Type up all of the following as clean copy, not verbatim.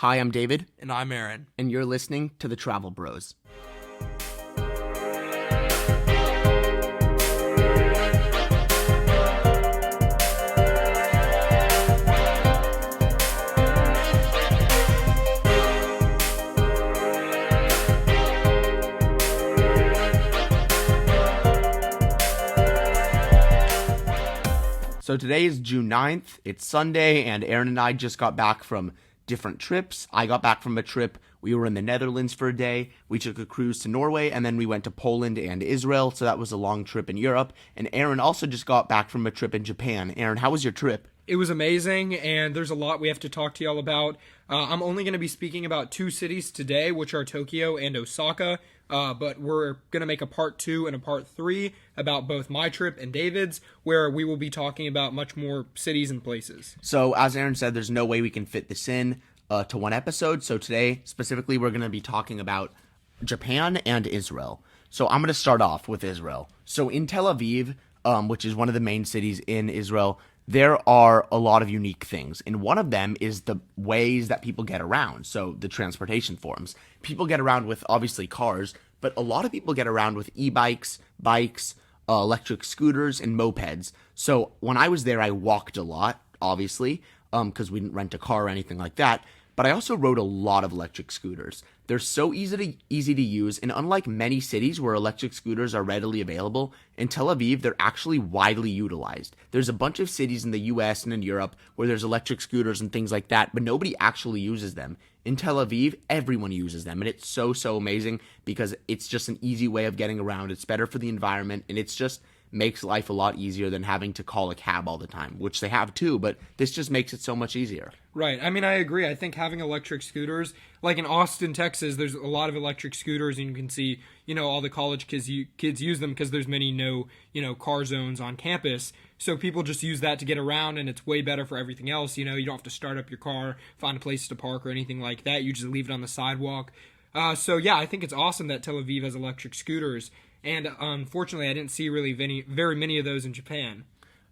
Hi, I'm David, And I'm Aaron. and you're listening to The Travel Bros. So today is June 9th, it's Sunday, and Aaron and I just got back from different trips. I got back from a trip, we were in the Netherlands for a day, we took a cruise to Norway, and then we went to Poland and Israel, so that was a long trip in Europe. And Aaron also just got back from a trip in Japan. Aaron, how was your trip? It was amazing, and there's a lot we have to talk to y'all about. I'm only going to be speaking about two cities today, which are Tokyo and Osaka, but we're going to make a part 2 and a part 3 about both my trip and David's, where we will be talking about much more cities and places. So, as Aaron said, there's no way we can fit this in to one episode. So today, specifically, we're going to be talking about Japan and Israel. So I'm going to start off with Israel. So in Tel Aviv, which is one of the main cities in Israel, there are a lot of unique things. And one of them is the ways that people get around. So the transportation forms. People get around with, obviously, cars, but a lot of people get around with e-bikes, bikes, electric scooters, and mopeds. So when I was there, I walked a lot, obviously, because we didn't rent a car or anything like that. But I also rode a lot of electric scooters. They're so easy to use, and unlike many cities where electric scooters are readily available, in Tel Aviv, they're actually widely utilized. There's a bunch of cities in the US and in Europe where there's electric scooters and things like that, but nobody actually uses them. In Tel Aviv, everyone uses them, and it's so amazing because it's just an easy way of getting around. It's better for the environment, and it's just makes life a lot easier than having to call a cab all the time, which they have too, but this just makes it so much easier. Right. I mean, I agree. I think having electric scooters, like in Austin, Texas, there's a lot of electric scooters, and you can see, all the college kids use them because there's many no car zones on campus. So people just use that to get around, and it's way better for everything else. You don't have to start up your car, find a place to park or anything like that. You just leave it on the sidewalk. So yeah, I think it's awesome that Tel Aviv has electric scooters. And unfortunately, I didn't see really very many of those in Japan.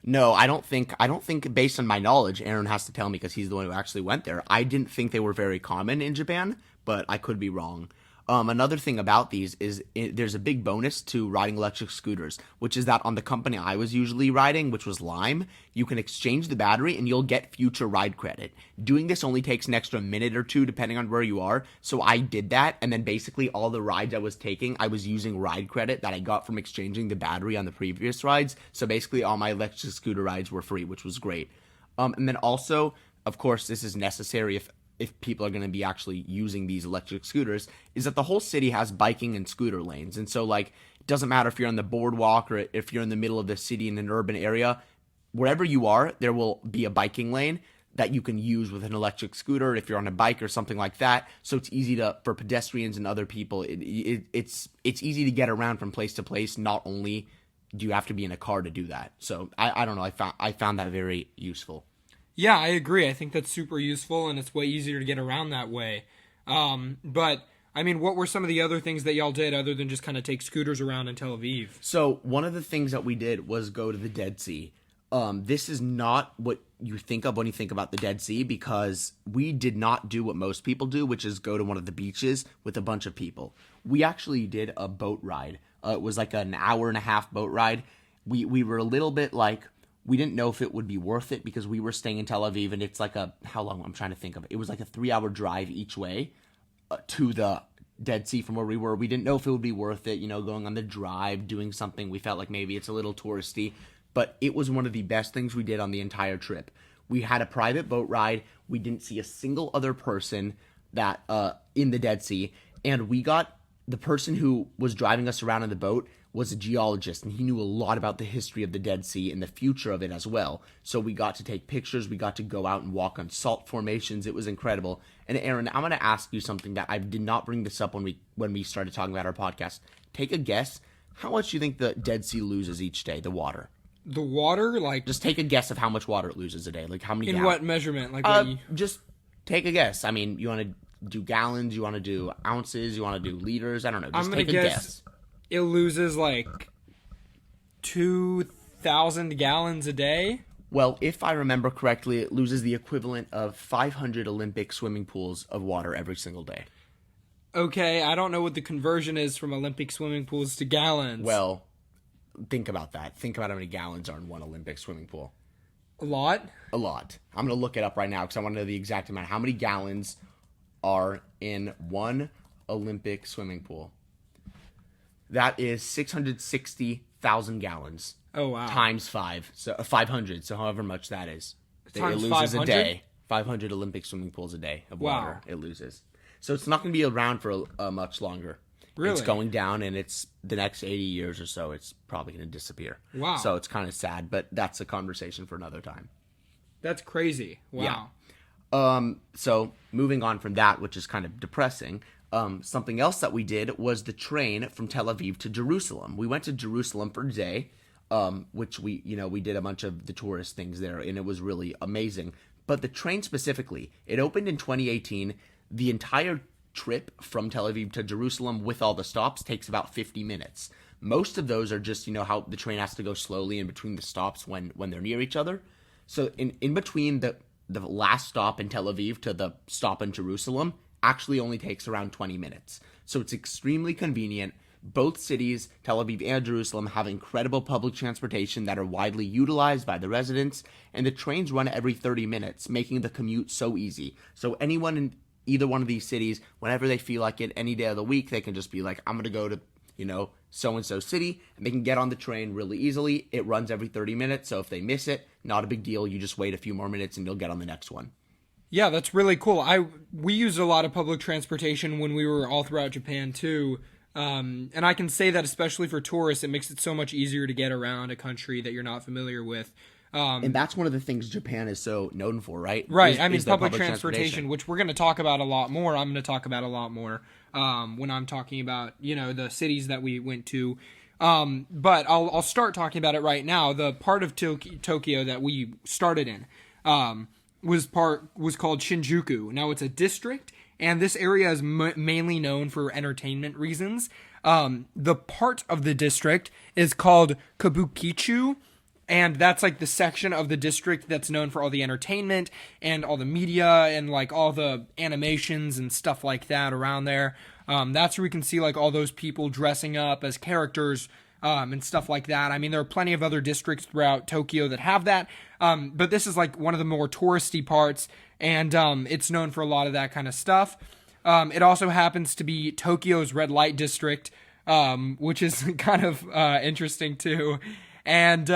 No, I don't think based on my knowledge, Aaron has to tell me because he's the one who actually went there. I didn't think they were very common in Japan, but I could be wrong. Another thing about these is there's a big bonus to riding electric scooters, which is that on the company I was usually riding, which was Lime, you can exchange the battery and you'll get future ride credit. Doing this only takes an extra minute or two depending on where you are, so I did that, and then basically all the rides I was taking, I was using ride credit that I got from exchanging the battery on the previous rides, so basically all my electric scooter rides were free, which was great. And then also, of course, this is necessary if people are going to be actually using these electric scooters, is that the whole city has biking and scooter lanes. And so, it doesn't matter if you're on the boardwalk or if you're in the middle of the city in an urban area, wherever you are, there will be a biking lane that you can use with an electric scooter if you're on a bike or something like that. So it's easy for pedestrians and other people. It's easy to get around from place to place. Not only do you have to be in a car to do that. So I don't know. I found that very useful. Yeah, I agree. I think that's super useful, and it's way easier to get around that way. But, I mean, what were some of the other things that y'all did other than just kind of take scooters around in Tel Aviv? So, one of the things that we did was go to the Dead Sea. This is not what you think of when you think about the Dead Sea, because we did not do what most people do, which is go to one of the beaches with a bunch of people. We actually did a boat ride. It was like an hour and a half boat ride. We were a little bit we didn't know if it would be worth it because we were staying in Tel Aviv, and it's how long? I'm trying to think of it. It was like a 3-hour drive each way to the Dead Sea from where we were. We didn't know if it would be worth it, going on the drive, doing something. We felt like maybe it's a little touristy, but it was one of the best things we did on the entire trip. We had a private boat ride. We didn't see a single other person that in the Dead Sea, and we got the person who was driving us around in the boat was a geologist, and he knew a lot about the history of the Dead Sea and the future of it as well. So we got to take pictures, we got to go out and walk on salt formations. It was incredible. And Aaron, I'm going to ask you something that I did not bring this up when we started talking about our podcast. Take a guess. How much do you think the Dead Sea loses each day, the water? The water? Just take a guess of how much water it loses a day. How many gallons? What measurement? Just take a guess. I mean, you want to do gallons, you want to do ounces, you want to do liters, I don't know. Just take a guess. It loses 2,000 gallons a day. Well, if I remember correctly, it loses the equivalent of 500 Olympic swimming pools of water every single day. Okay, I don't know what the conversion is from Olympic swimming pools to gallons. Well, think about that. Think about how many gallons are in one Olympic swimming pool. A lot? A lot. I'm going to look it up right now because I want to know the exact amount. How many gallons are in one Olympic swimming pool? That is 660,000 gallons. Oh, wow. Times 5. So 500. So however much that is. Times it loses 500? a day. 500 Olympic swimming pools a day of water it loses. So it's not going to be around for much longer. Really? It's going down, and it's the next 80 years or so, it's probably going to disappear. Wow. So it's kind of sad, but that's a conversation for another time. That's crazy. Wow. Yeah. So moving on from that, which is kind of depressing, something else that we did was the train from Tel Aviv to Jerusalem. We went to Jerusalem for a day, which we did a bunch of the tourist things there, and it was really amazing. But the train specifically, it opened in 2018. The entire trip from Tel Aviv to Jerusalem with all the stops takes about 50 minutes. Most of those are just, how the train has to go slowly in between the stops when they're near each other. So in between the last stop in Tel Aviv to the stop in Jerusalem actually only takes around 20 minutes. So it's extremely convenient. Both cities, Tel Aviv and Jerusalem, have incredible public transportation that are widely utilized by the residents, and the trains run every 30 minutes, making the commute so easy. So anyone in either one of these cities, whenever they feel like it, any day of the week, they can just be like, I'm going to go to, so-and-so city, and they can get on the train really easily. It runs every 30 minutes, so if they miss it, not a big deal. You just wait a few more minutes and you'll get on the next one. Yeah, that's really cool. We used a lot of public transportation when we were all throughout Japan too. And I can say that especially for tourists, it makes it so much easier to get around a country that you're not familiar with. And that's one of the things Japan is so known for, right? Right. Is public transportation, which we're going to talk about a lot more. I'm going to talk about a lot more when I'm talking about, the cities that we went to. But I'll start talking about it right now. The part of Tokyo that we started in was called Shinjuku. Now it's a district, and this area is mainly known for entertainment reasons. The part of the district is called Kabukicho. And that's like the section of the district that's known for all the entertainment and all the media and like all the animations and stuff like that around there. That's where we can see like all those people dressing up as characters and stuff like that. I mean, there are plenty of other districts throughout Tokyo that have that. But this is like one of the more touristy parts, and it's known for a lot of that kind of stuff. It also happens to be Tokyo's red light district, which is kind of interesting too. And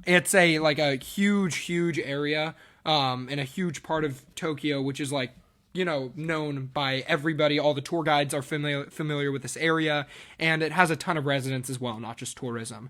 it's a huge area and a huge part of Tokyo, which is like, known by everybody. All the tour guides are familiar with this area, and it has a ton of residents as well, not just tourism.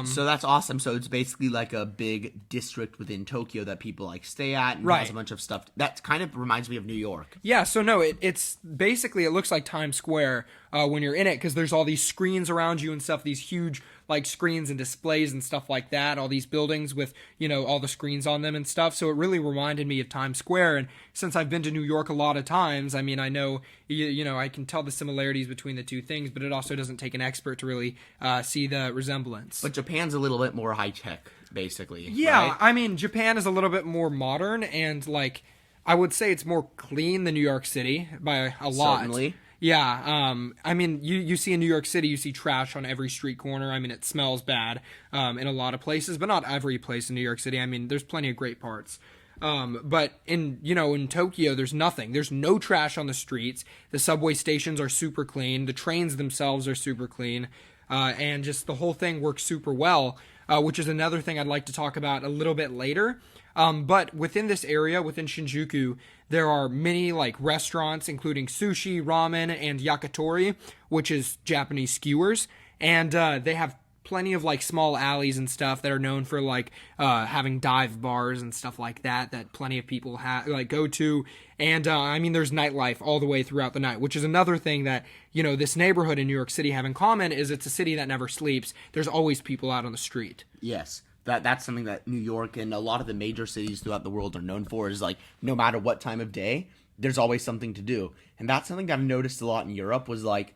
So that's awesome. So it's basically like a big district within Tokyo that people like stay at and has a bunch of stuff. That kind of reminds me of New York. Yeah, so no, it's basically, it looks like Times Square when you're in it, because there's all these screens around you and stuff, these huge like screens and displays and stuff like that, all these buildings with, all the screens on them and stuff. So it really reminded me of Times Square. And since I've been to New York a lot of times, I mean, I know, I can tell the similarities between the two things, but it also doesn't take an expert to really see the resemblance. But Japan's a little bit more high tech, basically. Yeah, right? I mean, Japan is a little bit more modern, and like, I would say it's more clean than New York City by a lot. Certainly. Yeah, I mean, you see in New York City, you see trash on every street corner. I mean, it smells bad in a lot of places, but not every place in New York City. I mean, there's plenty of great parts. But in Tokyo, there's nothing. There's no trash on the streets. The subway stations are super clean. The trains themselves are super clean. And just the whole thing works super well, which is another thing I'd like to talk about a little bit later. But within this area, within Shinjuku, there are many like restaurants, including sushi, ramen, and yakitori, which is Japanese skewers. And they have plenty of like small alleys and stuff that are known for like having dive bars and stuff like that plenty of people go to. And I mean, there's nightlife all the way throughout the night, which is another thing that this neighborhood in New York City have in common, is it's a city that never sleeps. There's always people out on the street. Yes. That's something that New York and a lot of the major cities throughout the world are known for, is like, no matter what time of day, there's always something to do. And that's something that I've noticed a lot in Europe, was like,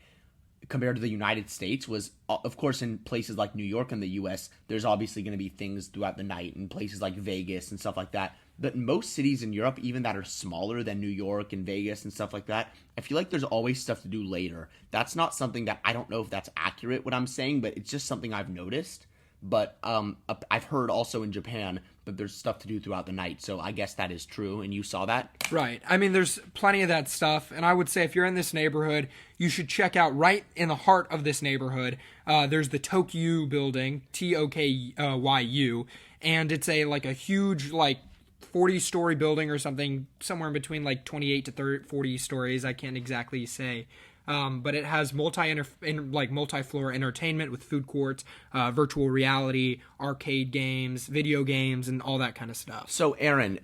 compared to the United States was, of course, in places like New York and the US, there's obviously going to be things throughout the night in places like Vegas and stuff like that. But in most cities in Europe, even that are smaller than New York and Vegas and stuff like that, I feel like there's always stuff to do later. That's not something that, I don't know if that's accurate what I'm saying, but it's just something I've noticed. But I've heard also in Japan that there's stuff to do throughout the night. So I guess that is true. And you saw that? Right. I mean, there's plenty of that stuff. And I would say if you're in this neighborhood, you should check out right in the heart of this neighborhood. There's the Tokyu building, Tokyu. And it's a huge, 40-story building or something, somewhere in between 28 to 40 stories. I can't exactly say. But it has multi-floor entertainment with food courts, virtual reality, arcade games, video games, and all that kind of stuff. So, Aaron,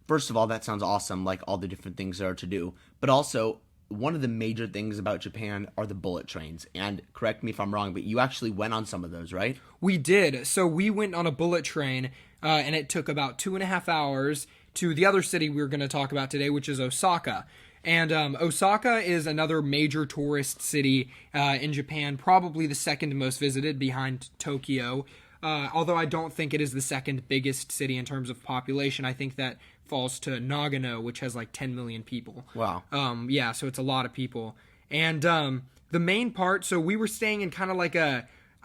first of all, that sounds awesome, like all the different things there are to do. But also, one of the major things about Japan are the bullet trains. And correct me if I'm wrong, but you actually went on some of those, right? We did. So we went on a bullet train, and it took about 2.5 hours to the other city we were going to talk about today, which is Osaka. And Osaka is another major tourist city in Japan, probably the second most visited behind Tokyo. Although I don't think it is the second biggest city in terms of population. I think that falls to Nagano, which has 10 million people. Wow. Yeah, so it's a lot of people. And the main part, so we were staying in kind of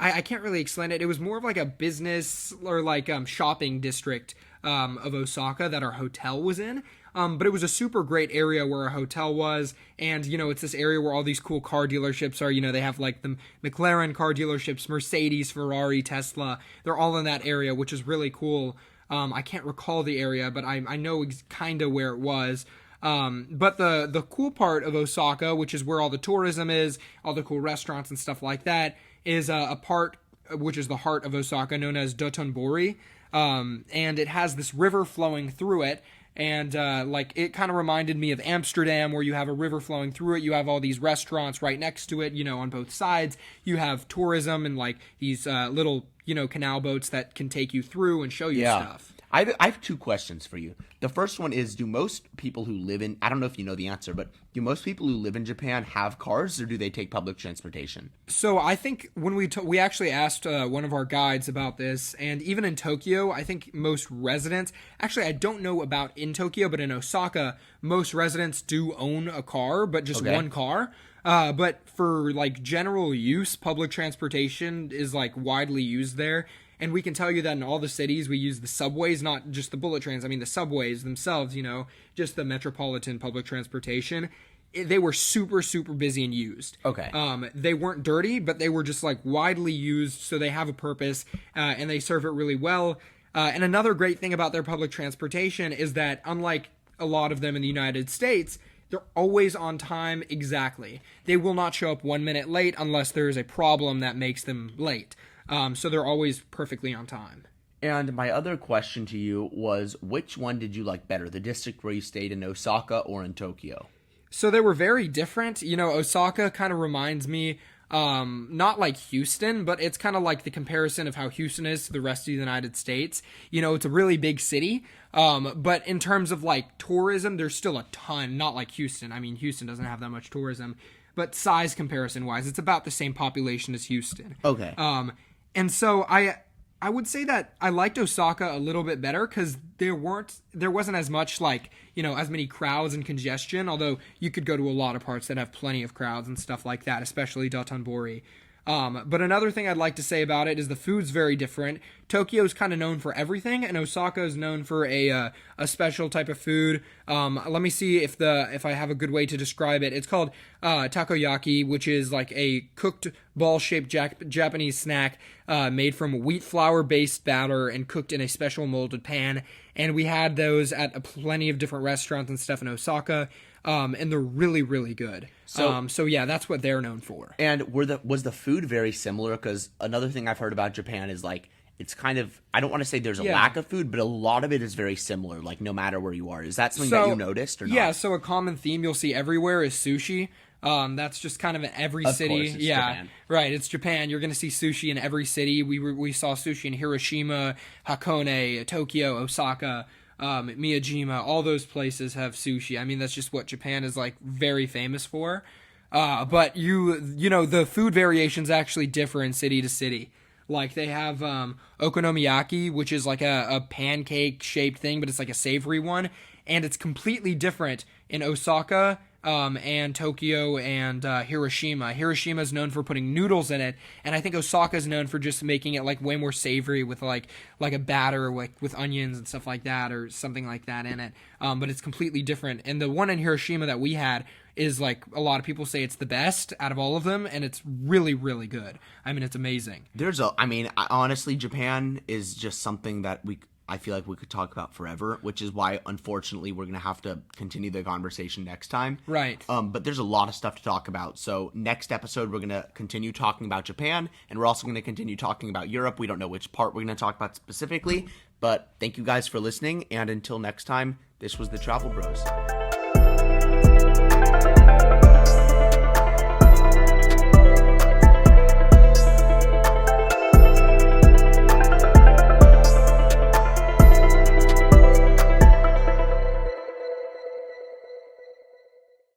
I can't really explain it. It was more of a business or shopping district of Osaka that our hotel was in. But it was a super great area where our hotel was. And, it's this area where all these cool car dealerships are. They have the McLaren car dealerships, Mercedes, Ferrari, Tesla. They're all in that area, which is really cool. I can't recall the area, but I know kind of where it was. But the cool part of Osaka, which is where all the tourism is, all the cool restaurants and stuff like that, is a part which is the heart of Osaka known as Dotonbori. And it has this river flowing through it. And it kind of reminded me of Amsterdam, where you have a river flowing through it. You have all these restaurants right next to it, on both sides. You have tourism and these little, canal boats that can take you through and show you stuff. I have two questions for you. The first one is, do most people who live in, I don't know if you know the answer, but do most people who live in Japan have cars, or do they take public transportation? So I think when we actually asked one of our guides about this, and even in Tokyo, I think most residents, actually I don't know about in Tokyo, but in Osaka, most residents do own a car, but just one car. But for general use, public transportation is widely used there. And we can tell you that in all the cities, we use the subways, not just the bullet trains. I mean, the subways themselves, just the metropolitan public transportation. They were super, super busy and used. Okay. They weren't dirty, but they were just widely used. So they have a purpose and they serve it really well. And another great thing about their public transportation is that unlike a lot of them in the United States, they're always on time exactly. They will not show up 1 minute late unless there is a problem that makes them late. So they're always perfectly on time. And my other question to you was, which one did you like better, the district where you stayed in Osaka or in Tokyo? So they were very different. Osaka kind of reminds me, not like Houston, but it's kind of like the comparison of how Houston is to the rest of the United States. It's a really big city. But in terms of tourism, there's still a ton, not like Houston. I mean, Houston doesn't have that much tourism, but size comparison wise, it's about the same population as Houston. Okay. And so I would say that I liked Osaka a little bit better because there wasn't as much as many crowds and congestion, although you could go to a lot of parts that have plenty of crowds and stuff like that, especially Dotonbori. But another thing I'd like to say about it is the food's very different. Tokyo is kind of known for everything, and Osaka is known for a special type of food. Let me see if I have a good way to describe it. It's called takoyaki, which is a cooked ball-shaped Japanese snack made from wheat flour-based batter and cooked in a special molded pan. And we had those at plenty of different restaurants and stuff in Osaka. And they're really, really good. So yeah, that's what they're known for. And was the food very similar? Because another thing I've heard about Japan is it's kind of, I don't want to say there's a lack of food, but a lot of it is very similar, no matter where you are. Is that something that you noticed or not? Yeah, so a common theme you'll see everywhere is sushi. That's just kind of in every city. Of course, it's Japan. Right. It's Japan. You're going to see sushi in every city. We saw sushi in Hiroshima, Hakone, Tokyo, Osaka. Miyajima, all those places have sushi. I mean, that's just what Japan is very famous for. But you know, the food variations actually differ in city to city. Like they have okonomiyaki, which is like a pancake shaped thing, but it's like a savory one, and it's completely different in Osaka and Tokyo and Hiroshima. Hiroshima is known for putting noodles in it, and I think Osaka is known for just making it like way more savory with like a batter with onions and stuff like that or something like that in it. But it's completely different. And the one in Hiroshima that we had is like a lot of people say it's the best out of all of them, and it's really, really good. I mean, it's amazing. Honestly, Japan is just something that I feel like we could talk about forever, which is why, unfortunately, we're going to have to continue the conversation next time. Right. But there's a lot of stuff to talk about. So next episode, we're going to continue talking about Japan, and we're also going to continue talking about Europe. We don't know which part we're going to talk about specifically, but thank you guys for listening, and until next time, this was the Travel Bros.